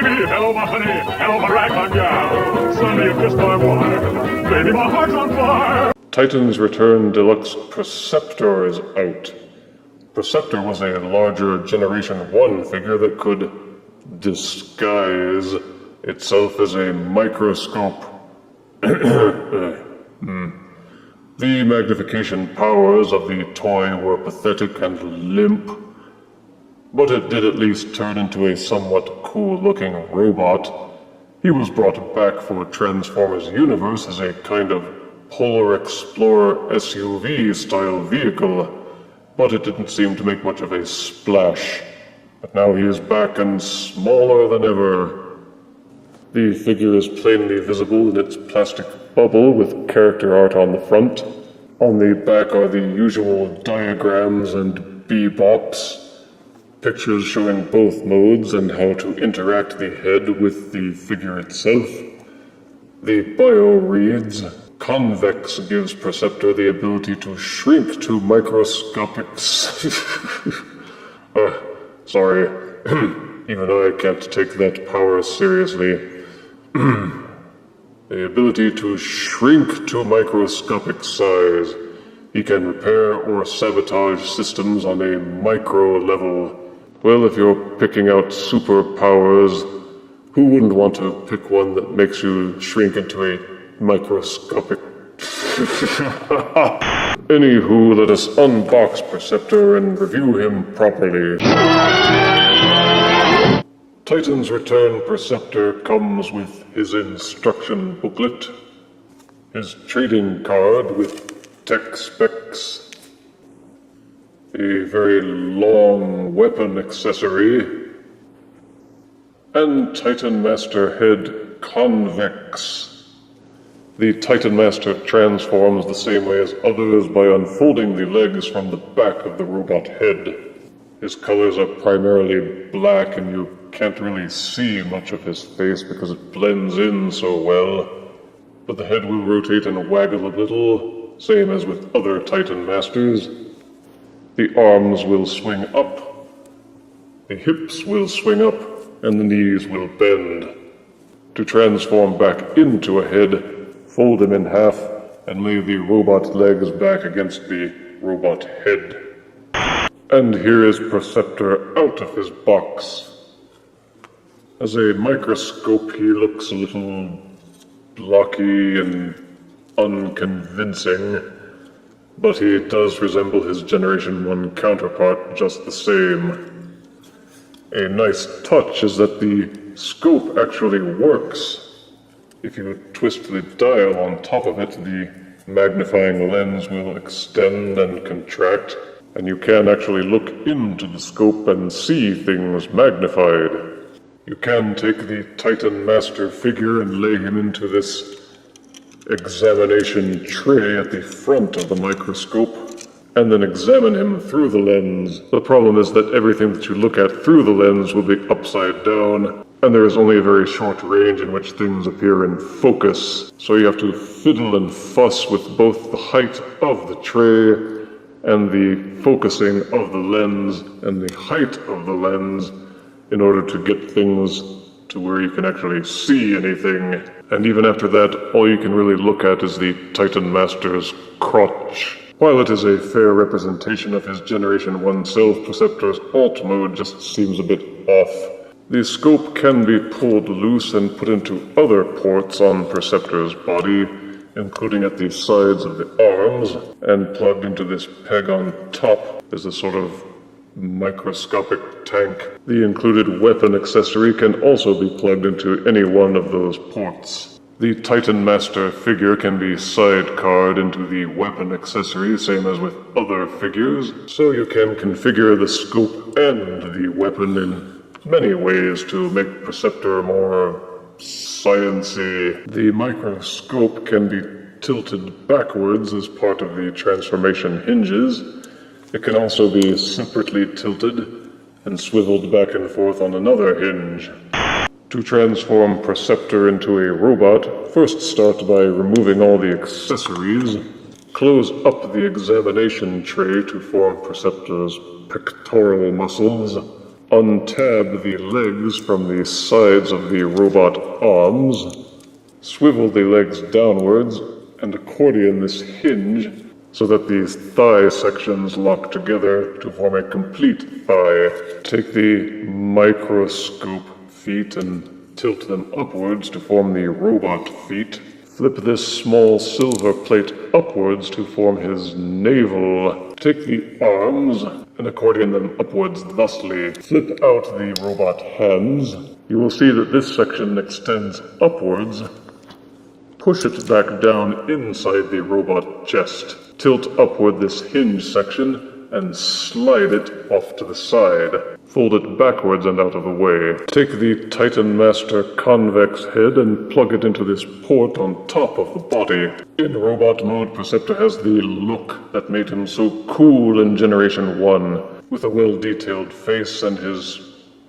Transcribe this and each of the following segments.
baby! Hello, my honey! Hello, my ragtime gal! Sonny, you kissed my wife! Baby, my heart's on fire! Titan's Return Deluxe Perceptor is out. Perceptor was a larger Generation 1 figure that could disguise itself as a microscope. The magnification powers of the toy were pathetic and limp, but it did at least turn into a somewhat cool-looking robot. He was brought back for Transformers Universe as a kind of Polar Explorer SUV-style vehicle, but it didn't seem to make much of a splash. But now he is back and smaller than ever. The figure is plainly visible in its plastic bubble with character art on the front. On the back are the usual diagrams and bebops, pictures showing both modes and how to interact the head with the figure itself. The bio reads, Convex gives Perceptor the ability to shrink to microscopic... sorry, even I can't take that power seriously. The ability to shrink to microscopic size. He can repair or sabotage systems on a micro level. Well, if you're picking out superpowers, who wouldn't want to pick one that makes you shrink into a microscopic... Anywho, let us unbox Perceptor and review him properly. Titan's Return Perceptor comes with his instruction booklet, his trading card with tech specs, a very long weapon accessory, and Titan Master head Convex. The Titan Master transforms the same way as others by unfolding the legs from the back of the robot head. His colors are primarily black and you can't really see much of his face because it blends in so well, but the head will rotate and waggle a little, same as with other Titan Masters. The arms will swing up, the hips will swing up, and the knees will bend. To transform back into a head, fold him in half and lay the robot legs back against the robot head. And here is Perceptor out of his box. As a microscope, he looks a little blocky and unconvincing, but he does resemble his Generation 1 counterpart just the same. A nice touch is that the scope actually works. If you twist the dial on top of it, the magnifying lens will extend and contract, and you can actually look into the scope and see things magnified. You can take the Titan Master figure and lay him into this examination tray at the front of the microscope, and then examine him through the lens. The problem is that everything that you look at through the lens will be upside down, and there is only a very short range in which things appear in focus, so you have to fiddle and fuss with both the height of the tray and the focusing of the lens and the height of the lens in order to get things to where you can actually see anything. And even after that, all you can really look at is the Titan Master's crotch. While it is a fair representation of his Generation 1 self, Perceptor's alt mode just seems a bit off. The scope can be pulled loose and put into other ports on Perceptor's body, including at the sides of the arms, and plugged into this peg on top as a sort of microscopic tank. The included weapon accessory can also be plugged into any one of those ports. The Titan Master figure can be sidecarred into the weapon accessory, same as with other figures, so you can configure the scope and the weapon in many ways to make Perceptor more science-y. The microscope can be tilted backwards as part of the transformation hinges. It can also be separately tilted and swiveled back and forth on another hinge. To transform Perceptor into a robot, first start by removing all the accessories. Close up the examination tray to form Perceptor's pectoral muscles. Untab the legs from the sides of the robot arms. Swivel the legs downwards and accordion this hinge so that these thigh sections lock together to form a complete thigh. Take the microscope feet and tilt them upwards to form the robot feet. Flip this small silver plate upwards to form his navel. Take the arms and accordion them upwards thusly. Flip out the robot hands. You will see that this section extends upwards. Push it back down inside the robot chest. Tilt upward this hinge section and slide it off to the side. Fold it backwards and out of the way. Take the Titan Master Convex head and plug it into this port on top of the body. In robot mode, Perceptor has the look that made him so cool in Generation 1, with a well-detailed face and his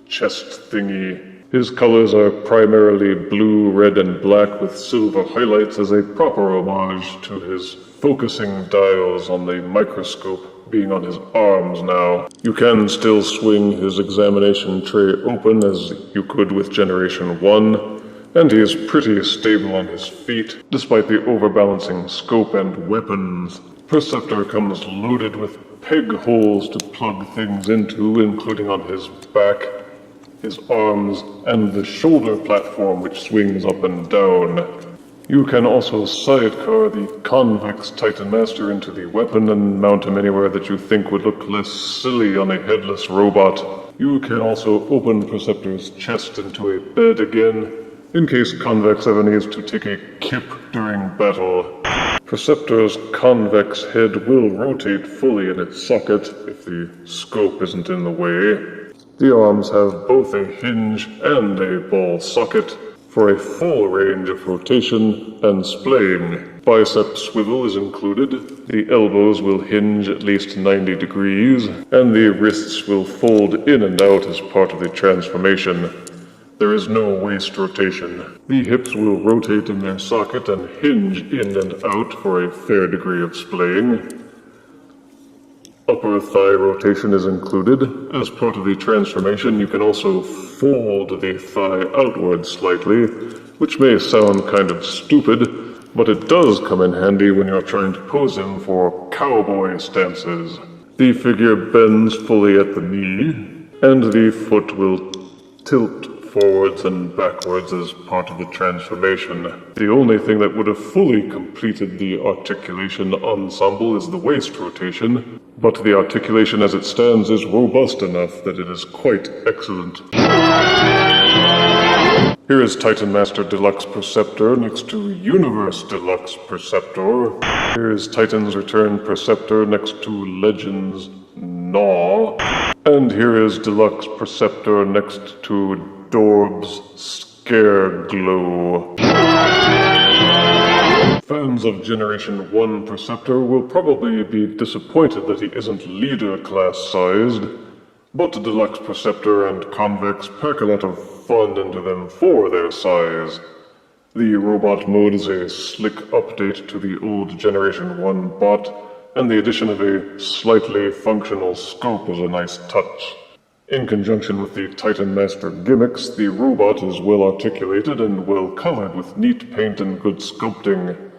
chest thingy. His colors are primarily blue, red, and black with silver highlights as a proper homage to his focusing dials on the microscope being on his arms now. You can still swing his examination tray open as you could with Generation 1, and he is pretty stable on his feet, despite the overbalancing scope and weapons. Perceptor comes loaded with peg holes to plug things into, including on his back, his arms, and the shoulder platform which swings up and down. You can also sidecar the Convex Titan Master into the weapon and mount him anywhere that you think would look less silly on a headless robot. You can also open Perceptor's chest into a bed again, in case Convex ever needs to take a kip during battle. Perceptor's convex head will rotate fully in its socket if the scope isn't in the way. The arms have both a hinge and a ball socket for a full range of rotation and splaying. Bicep swivel is included. The elbows will hinge at least 90 degrees, and the wrists will fold in and out as part of the transformation. There is no waist rotation. The hips will rotate in their socket and hinge in and out for a fair degree of splaying. Upper thigh rotation is included. As part of the transformation, you can also fold the thigh outward slightly, which may sound kind of stupid, but it does come in handy when you're trying to pose him for cowboy stances. The figure bends fully at the knee, and the foot will tilt forwards and backwards as part of the transformation. The only thing that would have fully completed the articulation ensemble is the waist rotation, but the articulation as it stands is robust enough that it is quite excellent. Here is Titan Master Deluxe Perceptor next to Universe Deluxe Perceptor. Here is Titan's Return Perceptor next to Legends Gnaw. And here is Deluxe Perceptor next to Dorb's Scare Glow. Fans of Generation 1 Perceptor will probably be disappointed that he isn't leader class sized, but Deluxe Perceptor and Convex pack a lot of fun into them for their size. The robot mode is a slick update to the old Generation 1 bot, and the addition of a slightly functional scope is a nice touch. In conjunction with the Titan Master gimmicks, the robot is well articulated and well colored with neat paint and good sculpting.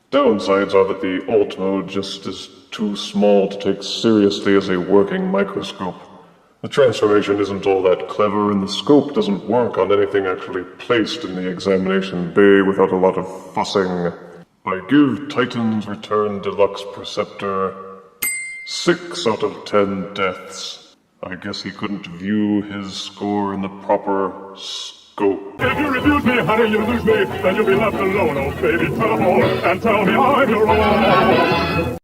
Downsides are that the alt mode just is too small to take seriously as a working microscope. The transformation isn't all that clever, and the scope doesn't work on anything actually placed in the examination bay without a lot of fussing. I give Titan's Return Deluxe Perceptor 6 out of 10 deaths. I guess he couldn't view his score in the proper scope. If you refuse me, honey, you lose me, then you'll be left alone, oh baby, tell them all, and tell me I'm your own.